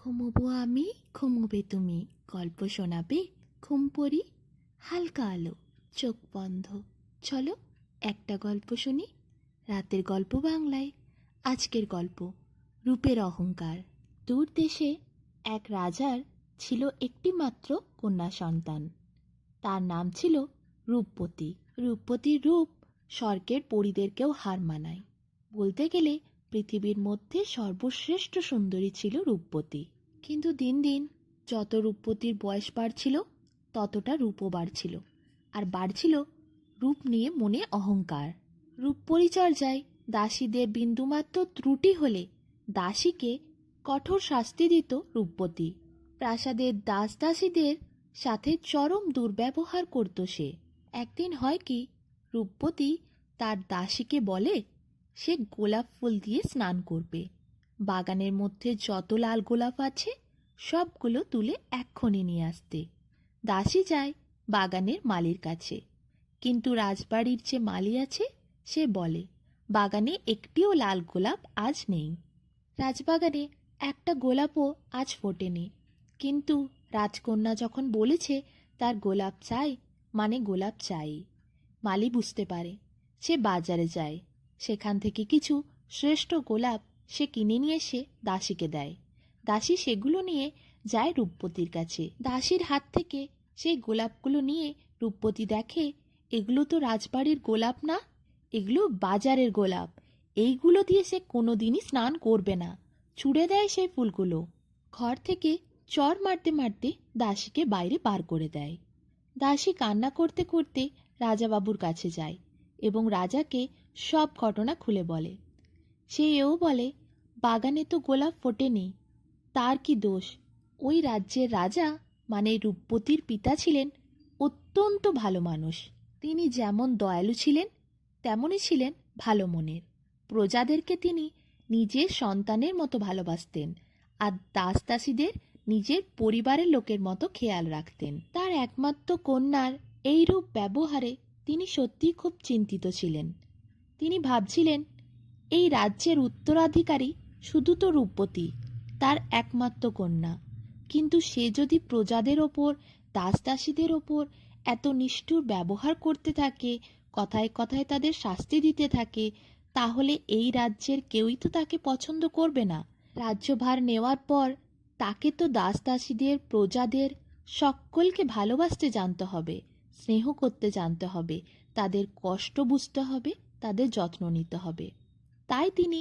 ঘুমোবো আমি, ঘুমোবে তুমি, গল্প শোনাবে ঘুম পড়ি। হালকা আলো, চোখ বন্ধ, চলো একটা গল্প শুনি। রাতের গল্প বাংলায়। আজকের গল্প রূপের অহংকার। দূর দেশে এক রাজার ছিল একটি মাত্র কন্যা সন্তান। তার নাম ছিল রূপবতী। রূপবতীর রূপ স্বর্গের পরীদেরকেও হার মানায়। বলতে গেলে পৃথিবীর মধ্যে সর্বশ্রেষ্ঠ সুন্দরী ছিল রূপবতী। কিন্তু দিন দিন যত রূপবতীর বয়স বাড়ছিল ততটা রূপও বাড়ছিল, আর বাড়ছিল রূপ নিয়ে মনে অহংকার। রূপ পরিচর্যায় দাসীদের বিন্দুমাত্র ত্রুটি হলে দাসীকে কঠোর শাস্তি দিত রূপবতী। প্রাসাদের দাস দাসীদের সাথে চরম দুর্ব্যবহার করত সে। একদিন হয় কি, রূপবতী তার দাসীকে বলে সে গোলাপ ফুল দিয়ে স্নান করবে। বাগানের মধ্যে যত লাল গোলাপ আছে সবগুলো তুলে এক্ষুনি নিয়ে আসতে। দাসী যায় বাগানের মালির কাছে, কিন্তু রাজবাড়ির যে মালি আছে সে বলে বাগানে একটিও লাল গোলাপ আজ নেই। রাজবাগানে একটা গোলাপও আজ ফোটেনি। কিন্তু রাজকন্যা যখন বলেছে তার গোলাপ চাই মানে গোলাপ চাই। মালি বুঝতে পারে, সে বাজারে যায়, সেখান থেকে কিছু শ্রেষ্ঠ গোলাপ সে কিনে নিয়ে এসে দাসীকে দেয়। দাসী সেগুলো নিয়ে যায় রূপবতীর কাছে। দাসীর হাত থেকে সেই গোলাপগুলো নিয়ে রূপবতী দেখে এগুলো তো রাজবাড়ির গোলাপ না, এগুলো বাজারের গোলাপ। এইগুলো দিয়ে সে কোনোদিনই স্নান করবে না। ছুঁড়ে দেয় সেই ফুলগুলো। ঘর থেকে চর মারতে মারতে দাসীকে বাইরে বার করে দেয়। দাসী কান্না করতে করতে রাজাবাবুর কাছে যায় এবং রাজাকে সব ঘটনা খুলে বলে। সে এও বলে বাগানে তো গোলাপ ফোটেনি, তার কি দোষ? ওই রাজ্যের রাজা মানে রূপবতীর পিতা ছিলেন অত্যন্ত ভালো মানুষ। তিনি যেমন দয়ালু ছিলেন তেমনই ছিলেন ভালো মনের। প্রজাদেরকে তিনি নিজের সন্তানের মতো ভালোবাসতেন, আর দাস দাসীদের নিজের পরিবারের লোকের মতো খেয়াল রাখতেন। তার একমাত্র কন্যার এইরূপ ব্যবহারে তিনি সত্যিই খুব চিন্তিত ছিলেন। তিনি ভাবছিলেন এই রাজ্যের উত্তরাধিকারী শুধু তো রূপবতী, তার একমাত্র কন্যা। কিন্তু সে যদি প্রজাদের ওপর, দাস দাসীদের ওপর এত নিষ্ঠুর ব্যবহার করতে থাকে, কথায় কথায় তাদের শাস্তি দিতে থাকে, তাহলে এই রাজ্যের কেউই তো তাকে পছন্দ করবে না। রাজ্যভার নেওয়ার পর তাকে তো দাস দাসীদের, প্রজাদের সকলকে ভালোবাসতে জানতে হবে, স্নেহ করতে জানতে হবে, তাদের কষ্ট বুঝতে হবে, তাদের যত্ন নিতে হবে। তাই তিনি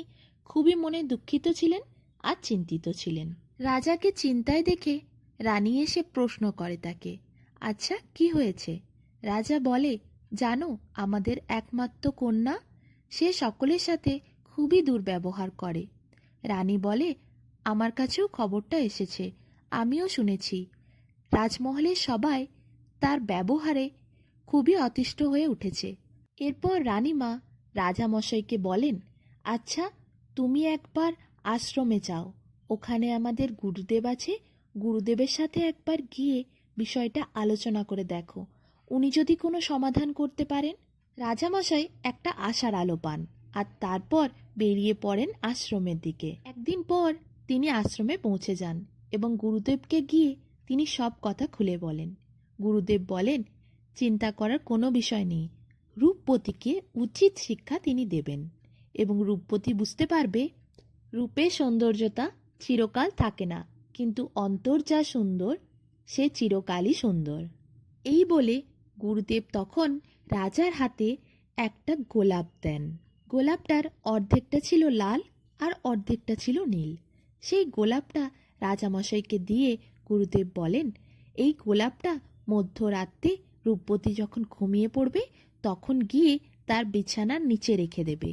খুবই মনে দুঃখিত ছিলেন আর চিন্তিত ছিলেন। রাজাকে চিন্তায় দেখে রানী এসে প্রশ্ন করে তাকে, আচ্ছা কি হয়েছে? রাজা বলে, জানো আমাদের একমাত্র কন্যা, সে সকলের সাথে খুবই দুর্ব্যবহার করে। রানী বলে, আমার কাছেও খবরটা এসেছে, আমিও শুনেছি। রাজমহলের সবাই তার ব্যবহারে খুবই অতিষ্ঠ হয়ে উঠেছে। এরপর রানীমা রাজামশাইকে বলেন, আচ্ছা তুমি একবার আশ্রমে যাও, ওখানে আমাদের গুরুদেব আছে, গুরুদেবের সাথে একবার গিয়ে বিষয়টা আলোচনা করে দেখো, উনি যদি কোনো সমাধান করতে পারেন। রাজামশাই একটা আশার আলো পান আর তারপর বেরিয়ে পড়েন আশ্রমের দিকে। একদিন পর তিনি আশ্রমে পৌঁছে যান এবং গুরুদেবকে গিয়ে তিনি সব কথা খুলে বলেন। গুরুদেব বলেন, চিন্তা করার কোনো বিষয় নেই, রূপবতীকে উচিত শিক্ষা তিনি দেবেন এবং রূপবতী বুঝতে পারবে রূপের সৌন্দর্যতা চিরকাল থাকে না, কিন্তু অন্তর যা সুন্দর সে চিরকালই সুন্দর। এই বলে গুরুদেব তখন রাজার হাতে একটা গোলাপ দেন। গোলাপটার অর্ধেকটা ছিল লাল আর অর্ধেকটা ছিল নীল। সেই গোলাপটা রাজামশাইকে দিয়ে গুরুদেব বলেন, এই গোলাপটা মধ্যরাতে রূপবতী যখন ঘুমিয়ে পড়বে তখন গিয়ে তার বিছানার নিচে রেখে দেবে।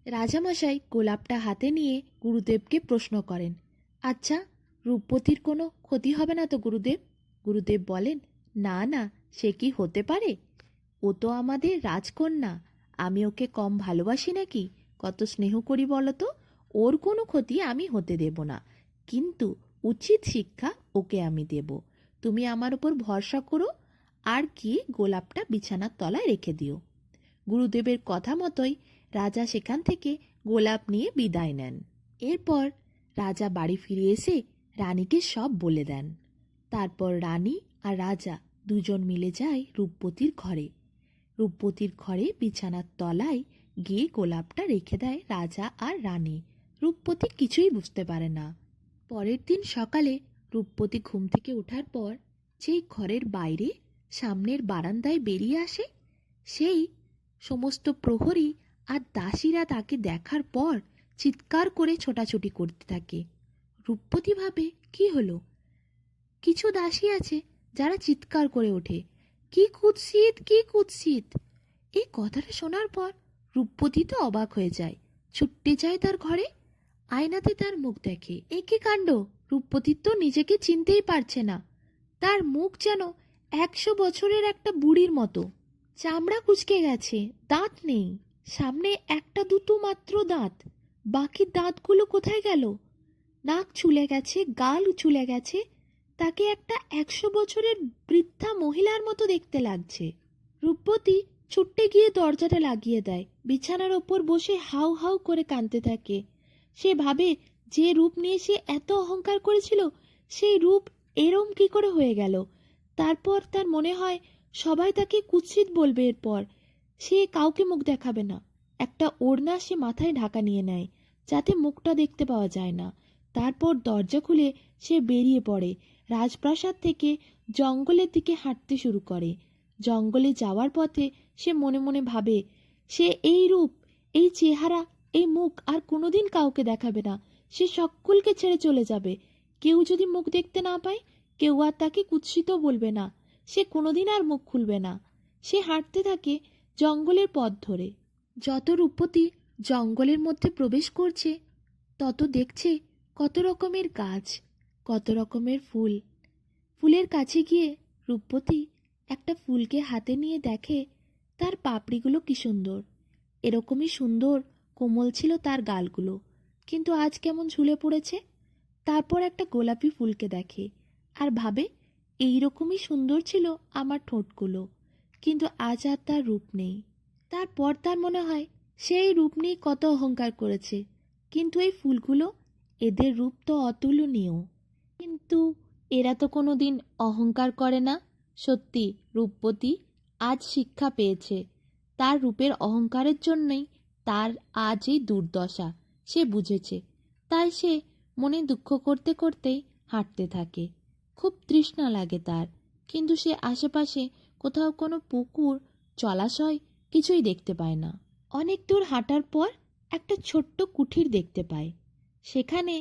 রাজামশাই গোলাপটা হাতে নিয়ে গুরুদেবকে প্রশ্ন করেন, আচ্ছা রূপবতীর কোনো ক্ষতি হবে না তো গুরুদেব? গুরুদেব বলেন, না না, সে কি হতে পারে? ও তো আমাদের রাজকন্যা, আমি ওকে কম ভালোবাসি নাকি? কত স্নেহ করি বলো তো, ওর কোনো ক্ষতি আমি হতে দেব না, কিন্তু উচিত শিক্ষা ওকে আমি দেব। তুমি আমার উপর ভরসা করো আর গিয়ে গোলাপটা বিছানার তলায় রেখে দিও। গুরুদেবের কথা মতোই রাজা সেখান থেকে গোলাপ নিয়ে বিদায় নেন। এরপর রাজা বাড়ি ফিরে এসে রানীকে সব বলে দেন। তারপর রানী আর রাজা দুজন মিলে যায় রূপবতীর ঘরে। রূপবতীর ঘরে বিছানার তলায় গিয়ে গোলাপটা রেখে দেয় রাজা আর রানী। রূপবতী কিছুই বুঝতে পারে না। পরের দিন সকালে রূপবতী ঘুম থেকে ওঠার পর যেই ঘরের বাইরে সামনের বারান্দায় বেরিয়ে আসে, সেই সমস্ত প্রহরী আর দাসীরা তাকে দেখার পর চিৎকার করে ছোটাছুটি করতে থাকে। রূপবতী ভাবে, কি হলো? কিছু দাসী আছে যারা চিৎকার করে ওঠে, কি কুৎসিত, কি কুৎসিত! এই কথাটা শোনার পর রূপবতী তো অবাক হয়ে যায়, ছুটে যায় তার ঘরে, আয়নাতে তার মুখ দেখে। এ কি কাণ্ড! রূপবতী তো নিজেকে চিনতেই পারছে না। তার মুখ যেন 100 বছরের একটা বুড়ির মতো। চামড়া কুঁচকে গেছে, দাঁত নেই, সামনে একটা দুটো মাত্র দাঁত, বাকি দাঁতগুলো কোথায় গেল? নাক চুলে গেছে, গাল চুলে গেছে, তাকে একটা 100 বছরের বৃদ্ধা মহিলার মতো দেখতে লাগছে। রূপবতী ছুটে গিয়ে দরজাটা লাগিয়ে দেয়, বিছানার ওপর বসে হাউ হাউ করে কাঁদতে থাকে। সে ভাবে, যে রূপ নিয়ে সে এত অহংকার করেছিল, সেই রূপ এরম কি করে হয়ে গেল। তারপর তার মনে হয় সবাই তাকে কুৎসিত বলবে। এরপর সে কাউকে মুখ দেখাবে না। একটা ওড়না সে মাথায় ঢাকা নিয়ে নেয়, যাতে মুখটা দেখতে পাওয়া যায় না। তারপর দরজা খুলে সে বেরিয়ে পড়ে। রাজপ্রাসাদ থেকে জঙ্গলের দিকে হাঁটতে শুরু করে। জঙ্গলে যাওয়ার পথে সে মনে মনে ভাবে, সে এই রূপ, এই চেহারা, এই মুখ আর কোনোদিন কাউকে দেখাবে না। সে সকলকে ছেড়ে চলে যাবে। কেউ যদি মুখ দেখতে না পায়, কেউ আর তাকে কুৎসিত বলবে না। সে কোনোদিন আর মুখ খুলবে না। সে হাঁটতে থাকে জঙ্গলের পথ ধরে। যত রূপবতী জঙ্গলের মধ্যে প্রবেশ করছে, তত দেখছে কত রকমের গাছ, কত রকমের ফুল। ফুলের কাছে গিয়ে রূপবতী একটা ফুলকে হাতে নিয়ে দেখে তার পাপড়িগুলো কি সুন্দর। এরকমই সুন্দর কোমল ছিল তার গালগুলো, কিন্তু আজ কেমন ঝুলে পড়েছে। তারপর একটা গোলাপি ফুলকে দেখে আর ভাবে, এই রকমই সুন্দর ছিল আমার ঠোঁটগুলো, কিন্তু আজ আর তার রূপ নেই। তারপর তার মনে হয় সেই রূপ নিয়ে কত অহংকার করেছে, কিন্তু এই ফুলগুলো, এদের রূপ তো অতুলনীয়। কিন্তু এরা তো কোনো দিন অহংকার করে না। সত্যি রূপবতী আজ শিক্ষা পেয়েছে। তার রূপের অহংকারের জন্যই তার আজ এই দুর্দশা সে বুঝেছে। তাই সে মনে দুঃখ করতে করতেই হাঁটতে থাকে। খুব তৃষ্ণা লাগে তার, কিন্তু সে আশেপাশে কোথাও কোনো পুকুর, জলাশয় কিছুই দেখতে পায় না। অনেক দূর হাঁটার পর একটা ছোট্ট কুঠির দেখতে পায়। সেখানে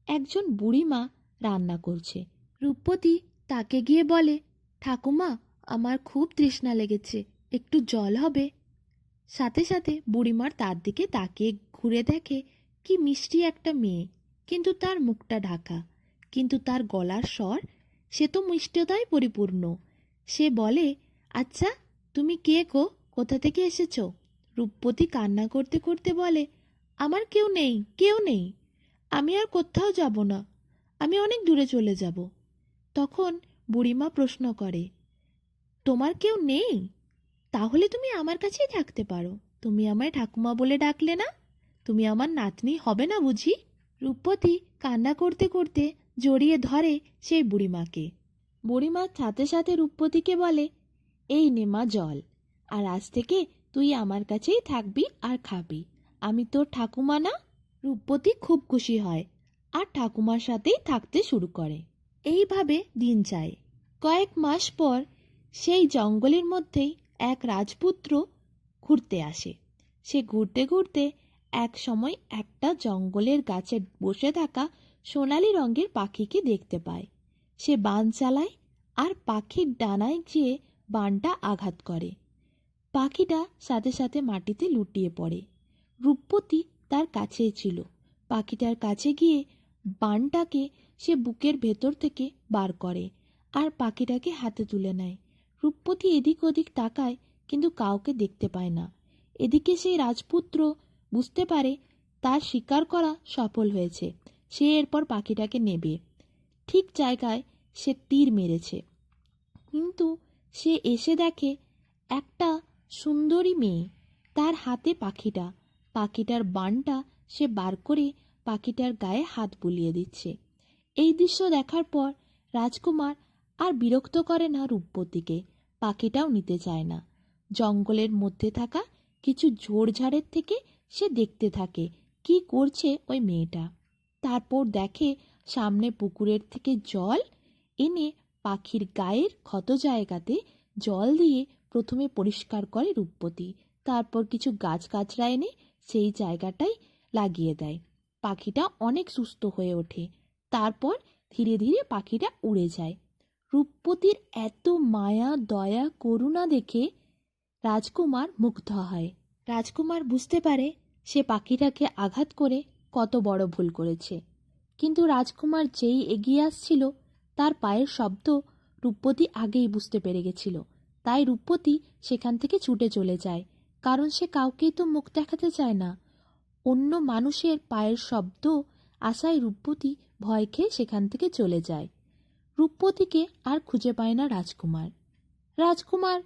একজন বুড়িমা রান্না করছে। রূপবতী তাকে গিয়ে বলে, ঠাকুমা, আমার খুব তৃষ্ণা লেগেছে, একটু জল হবে? সাথে সাথে বুড়িমার তার দিকে তাকিয়ে ঘুরে দেখে কি মিষ্টি একটা মেয়ে, কিন্তু তার মুখটা ঢাকা, কিন্তু তার গলার স্বর সে তো মিষ্টতায় পরিপূর্ণ। সে বলে, আচ্ছা, তুমি কে গো? কোথা থেকে এসেছো? রূপবতী কান্না করতে করতে বলে, আমার কেউ নেই, কেউ নেই, আমি আর কোথাও যাব না, আমি অনেক দূরে চলে যাব। তখন বুড়িমা প্রশ্ন করে, তোমার কেউ নেই? তাহলে তুমি আমার কাছেই থাকতে পারো। তুমি আমায় ঠাকুমা বলে ডাকলে না, তুমি আমার নাতনি হবে না বুঝি? রূপবতী কান্না করতে করতে জড়িয়ে ধরে সেই বুড়িমাকে। বুড়িমার সাথে সাথে রূপবতীকে বলে, এই নে মা জল, আর আজ থেকে তুই আমার কাছেই থাকবি আর খাবি, আমি তোর ঠাকুমা না? রূপবতী খুব খুশি হয় আর ঠাকুমার সাথেই থাকতে শুরু করে। এইভাবে দিন যায়। কয়েক মাস পর সেই জঙ্গলের মধ্যেই এক রাজপুত্র ঘুরতে আসে। সে ঘুরতে ঘুরতে এক সময় একটা জঙ্গলের গাছে বসে থাকা সোনালি রঙের পাখিকে দেখতে পায়। সে বান চালায় আর পাখির ডানায় গিয়ে বানটা আঘাত করে। পাখিটা সাথে সাথে মাটিতে লুটিয়ে পড়ে। রূপবতী তার কাছেই ছিল। পাখিটার কাছে গিয়ে বানটাকে সে বুকের ভেতর থেকে বার করে আর পাখিটাকে হাতে তুলে নেয়। রূপবতী এদিক ওদিক তাকায়, কিন্তু কাউকে দেখতে পায় না। এদিকে সেই রাজপুত্র বুঝতে পারে তার শিকার করা সফল হয়েছে। সে এরপর পাখিটাকে নেবে। ঠিক জায়গায় সে তীর মেরেছে, কিন্তু সে এসে দেখে একটা সুন্দরী মেয়ে, তার হাতে পাখিটা। পাখিটার বানটা সে বার করে পাখিটার গায়ে হাত বুলিয়ে দিচ্ছে। এই দৃশ্য দেখার পর রাজকুমার আর বিরক্ত করে না রূপবতীকে, পাখিটাও নিতে চায় না। জঙ্গলের মধ্যে থাকা কিছু ঝোড়ঝাড়ের থেকে সে দেখতে থাকে কি করছে ওই মেয়েটা। তারপর দেখে সামনে পুকুরের থেকে জল এনে পাখির গায়ের ক্ষত জায়গাতে জল দিয়ে প্রথমে পরিষ্কার করে রূপবতী। তারপর কিছু গাছগাছড়া এনে সেই জায়গাটাই লাগিয়ে দেয়। পাখিটা অনেক সুস্থ হয়ে ওঠে। তারপর ধীরে ধীরে পাখিটা উড়ে যায়। রূপবতীর এত মায়া দয়া করুণা দেখে রাজকুমার মুগ্ধ হয়। রাজকুমার বুঝতে পারে সে পাখিটাকে আঘাত করে কত বড় ভুল করেছে। কিন্তু রাজকুমার যেই এগিয়ে আসছিল তার পায়ের শব্দ রূপবতী আগেই বুঝতে পেরে গেছিল। তাই রূপবতী সেখান থেকে ছুটে চলে যায়, কারণ সে কাউকেই তো মুখ দেখাতে চায় না। অন্য মানুষের পায়ের শব্দ আশায় রূপবতী ভয় খেয়ে সেখান থেকে চলে যায়। রূপবতীকে আর খুঁজে পায় না রাজকুমার। রাজকুমার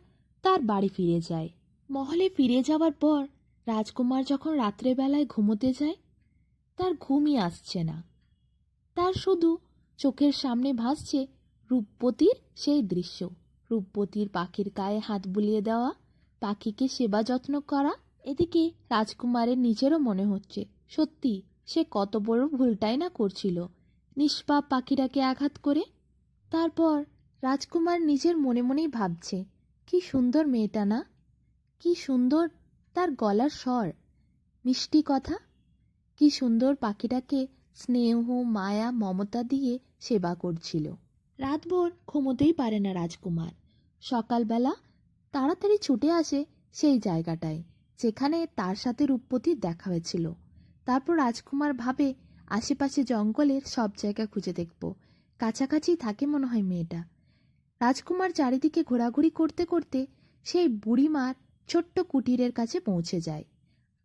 তার বাড়ি ফিরে যায়। মহলে ফিরে যাওয়ার পর রাজকুমার যখন রাত্রেবেলায় ঘুমোতে যায়, তার ঘুমই আসছে না। তার শুধু চোখের সামনে ভাসছে রূপবতীর সেই দৃশ্য। রূপবতীর পাখির গায়ে হাত বুলিয়ে দেওয়া, পাখিকে সেবা যত্ন করা। এদিকে রাজকুমারের নিজেরও মনে হচ্ছে সত্যি সে কত বড় ভুলটাই না করছিল নিষ্পাপ পাখিটাকে আঘাত করে। তারপর রাজকুমার নিজের মনে মনেই ভাবছে, কি সুন্দর মেয়েটা না, কি সুন্দর তার গলার স্বর, মিষ্টি কথা, কি সুন্দর পাখিটাকে স্নেহ মায়া মমতা দিয়ে সেবা করছিল। রাতভর ঘুমোতেই পারে না রাজকুমার। সকালবেলা তাড়াতাড়ি ছুটে আসে সেই জায়গাটায় যেখানে তার সাথে রূপবতীর দেখা হয়েছিল। তারপর রাজকুমার ভাবে আশেপাশে জঙ্গলের সব জায়গা খুঁজে দেখব, কাছাকাছি থাকে মনে হয় মেয়েটা। রাজকুমার চারিদিকে ঘোরাঘুরি করতে করতে সেই বুড়িমার ছোট্ট কুটিরের কাছে পৌঁছে যায়।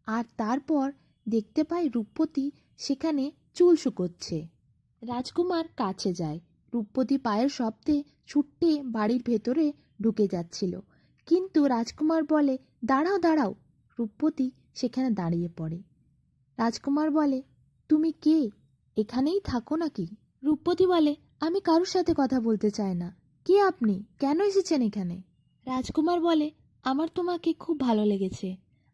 আর তারপর দেখতে পায় রূপবতী সেখানে চুল শুকোচ্ছে। রাজকুমার কাছে যায়। রূপবতী পায়ের শব্দে ছুট্টে বাড়ির ভেতরে ঢুকে যাচ্ছিল, কিন্তু রাজকুমার বলে, দাঁড়াও দাঁড়াও। রূপবতী সেখানে দাঁড়িয়ে পড়ে। রাজকুমার বলে, তুমি কে, এখানেই থাকো নাকি? রূপবতী বলে, আমি কারোর সাথে কথা বলতে চাই না। কে আপনি, কেন এসেছেন এখানে? রাজকুমার বলে, আমার তোমাকে খুব ভালো লেগেছে,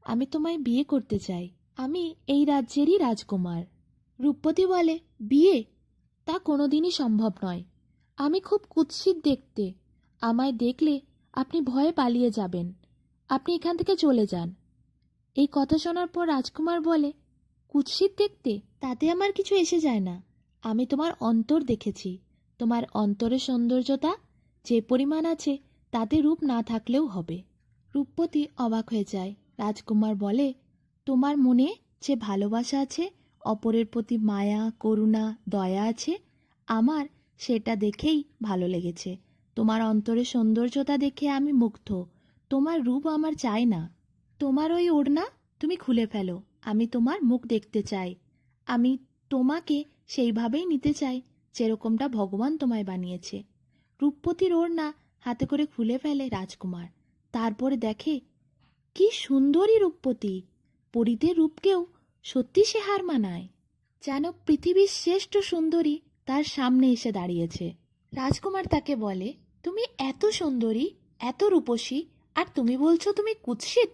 আমি তোমায় বিয়ে করতে চাই। আমি এই রাজ্যেরই রাজকুমার। রূপবতী বলে, বিয়ে? তা কোনোদিনই সম্ভব নয়। আমি খুব কুৎসিত দেখতে, আমায় দেখলে আপনি ভয়ে পালিয়ে যাবেন। আপনি এখান থেকে চলে যান। এই কথা শোনার পর রাজকুমার বলে, কুৎসিত দেখতে তাতে আমার কিছু এসে যায় না। আমি তোমার অন্তর দেখেছি, তোমার অন্তরের সৌন্দর্যতা যে পরিমাণ আছে তাতে রূপ না থাকলেও হবে। রূপবতী অবাক হয়ে যায়। রাজকুমার বলে, তোমার মনে যে ভালোবাসা আছে, অপরের প্রতি মায়া করুণা দয়া আছে, আমার সেটা দেখেই ভালো লেগেছে। তোমার অন্তরের সৌন্দর্যতা দেখে আমি মুগ্ধ। তোমার রূপ আমার চাই না। তোমার ওই ওড়না তুমি খুলে ফেলো, আমি তোমার মুখ দেখতে চাই। আমি তোমাকে সেইভাবেই নিতে চাই যেরকমটা ভগবান তোমায় বানিয়েছে। রূপবতীর ওড়না হাতে করে খুলে ফেলে রাজকুমার। তারপরে দেখে কি সুন্দরী রূপবতী, পরীদের রূপকেও সত্যি সে হার মানায়। যেন পৃথিবীর শ্রেষ্ঠ সুন্দরী তার সামনে এসে দাঁড়িয়েছে। রাজকুমার তাকে বলে, তুমি এত সুন্দরী, এত রূপসী, আর তুমি বলছো তুমি কুৎসিত?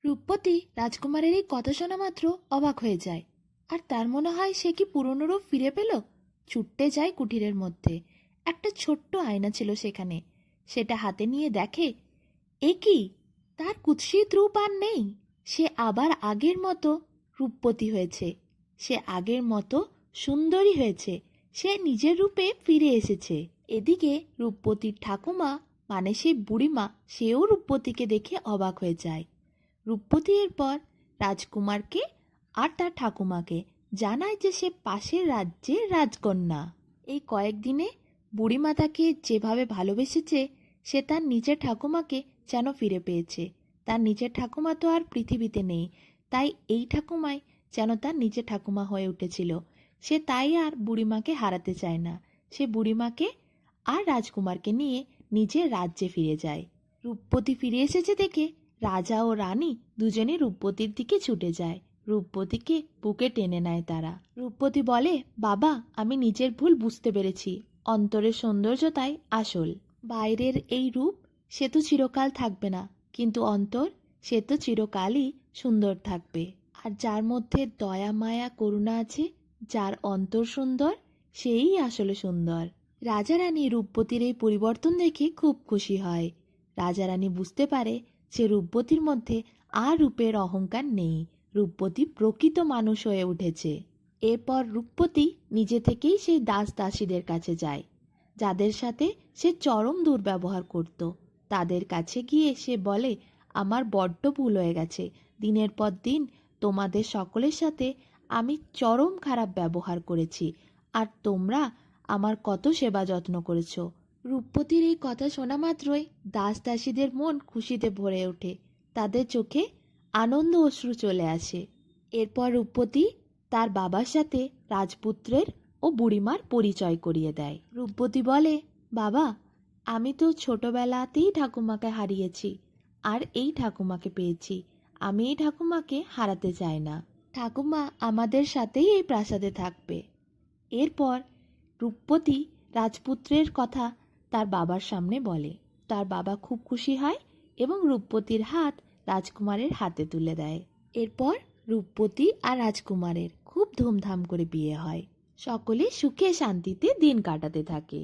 রূপবতী রাজকুমারের এই কথা শোনা মাত্র অবাক হয়ে যায়, আর তার মনে হয় সে কি পুরনো রূপ ফিরে পেল। ছুটতে যায় কুটিরের মধ্যে। একটা ছোট্ট আয়না ছিল সেখানে। সেটা হাতে নিয়ে দেখে, এ কি, তার কুৎসিত রূপ আর নেই। সে আবার আগের মতো রূপবতী হয়েছে, সে আগের মতো সুন্দরী হয়েছে, সে নিজের রূপে ফিরে এসেছে। এদিকে রূপবতীর ঠাকুমা মানে সেই বুড়িমা, সেও রূপবতীকে দেখে অবাক হয়ে যায়। রূপবতী এরপর রাজকুমারকে আর তার ঠাকুমাকে জানায় যে সে পাশের রাজ্যের রাজকন্যা। এই কয়েকদিনে বুড়িমা তাকে যেভাবে ভালোবেসেছে, সে তার নিজের ঠাকুমাকে যেন ফিরে পেয়েছে। তার নিজের ঠাকুমা তো আর পৃথিবীতে নেই, তাই এই ঠাকুমাই যেন তার নিজের ঠাকুমা হয়ে উঠেছিল। সে তাই আর বুড়িমাকে হারাতে চায় না। সে বুড়িমাকে আর রাজকুমারকে নিয়ে নিজের রাজ্যে ফিরে যায়। রূপবতী ফিরে এসেছে দেখে রাজা ও রানী দুজনে রূপবতীর দিকে ছুটে যায়। রূপবতীকে বুকে টেনে নেয় তারা। রূপবতী বলে, বাবা, আমি নিজের ভুল বুঝতে পেরেছি। অন্তরের সৌন্দর্যতাই আসল। বাইরের এই রূপ সে তো চিরকাল থাকবে না, কিন্তু অন্তর সে তো চিরকালই সুন্দর থাকবে। আর যার মধ্যে দয়া মায়া করুণা আছে, যার অন্তর সুন্দর, সেই আসলে সুন্দর। রাজা রানী রূপবতীর এই পরিবর্তন দেখে খুব খুশি হয়। রাজা রানী বুঝতে পারে যে রূপবতীর মধ্যে আর রূপের অহংকার নেই, রূপবতী প্রকৃত মানুষ হয়ে উঠেছে। এরপর রূপবতী নিজে থেকেই সেই দাস দাসীদের কাছে যায়, যাদের সাথে সে চরম দুর্ব্যবহার করত। তাদের কাছে গিয়ে সে বলে, আমার বড্ড ভুল হয়ে গেছে। দিনের পর দিন তোমাদের সকলের সাথে আমি চরম খারাপ ব্যবহার করেছি, আর তোমরা আমার কত সেবা যত্ন করেছ। রূপবতীর এই কথা শোনা মাত্রই দাস দাসীদের মন খুশিতে ভরে ওঠে, তাদের চোখে আনন্দ অশ্রু চলে আসে। এরপর রূপবতী তার বাবার সাথে রাজপুত্রের ও বুড়িমার পরিচয় করিয়ে দেয়। রূপবতী বলে, বাবা, আমি তো ছোটবেলাতেই ঠাকুমাকে হারিয়েছি, আর এই ঠাকুমাকে পেয়েছি। আমি এই ঠাকুমাকে হারাতে চাই না। ঠাকুমা আমাদের সাথেই এই প্রাসাদে থাকবে। এরপর রূপবতী রাজপুত্রের কথা তার বাবার সামনে বলে। তার বাবা খুব খুশি হয় এবং রূপবতীর হাত রাজকুমারের হাতে তুলে দেয়। এরপর রূপবতী আর রাজকুমারের খুব ধুমধাম করে বিয়ে হয়। সকলে সুখে শান্তিতে দিন কাটাতে থাকে।